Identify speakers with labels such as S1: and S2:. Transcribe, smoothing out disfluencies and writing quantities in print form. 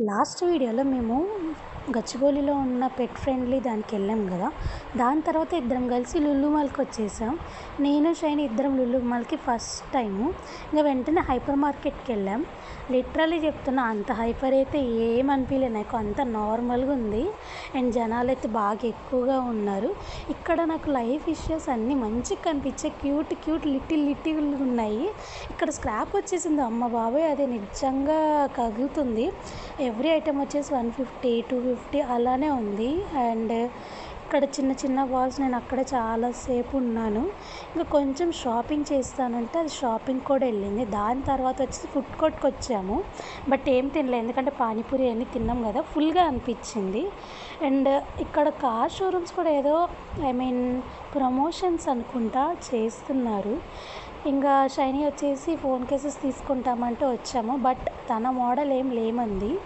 S1: Last వీడియోలో మేము గచ్చిబౌలిలో ఉన్న పెట్ ఫ్రెండ్లీ దానికి వెళ్ళాం కదా. దాని తర్వాత ఇద్దరం కలిసి లులు మాల్కి వచ్చేసాం. నేను షైని ఇద్దరం లులు మాల్కి ఫస్ట్ టైము. ఇంకా వెంటనే హైపర్ మార్కెట్కి వెళ్ళాం. లిటరల్లీ చెప్తున్నా, అంత హైపర్ అయితే ఏమనిపించలేదు నాకు, అంత నార్మల్గా ఉంది. అండ్ జనాలు అయితే బాగా ఎక్కువగా ఉన్నారు. ఇక్కడ నాకు లైఫ్ ఇష్యూస్ అన్నీ మంచిగా కనిపించే క్యూట్ క్యూట్ లిటిల్ ఉన్నాయి. ఇక్కడ స్క్రాప్ వచ్చేసింది, అమ్మ బాబాయ్, అది నిజంగా కదులుతుంది. ఎవ్రీ ఐటమ్ వచ్చేసి 150, 250 అలానే ఉంది. అండ్ ఇక్కడ చిన్న చిన్న బాల్స్, నేను అక్కడే చాలాసేపు ఉన్నాను. ఇంకా కొంచెం షాపింగ్ చేస్తానంటే అది షాపింగ్ కూడా వెళ్ళింది. దాని తర్వాత వచ్చి ఫుడ్ కోర్ట్కి వచ్చాము. బట్ ఏం తినలేదు, ఎందుకంటే పానీపూరి అన్నీ తిన్నాం కదా, ఫుల్గా అనిపించింది. అండ్ ఇక్కడ కార్ షోరూమ్స్ కూడా ఏదో ప్రమోషన్స్ అనుకుంటా చేస్తున్నారు. ఇంకా షైనీ వచ్చేసి ఫోన్ కేసెస్ తీసుకుంటామంటే వచ్చాము. బట్ తన మోడల్ ఏం లేమంది.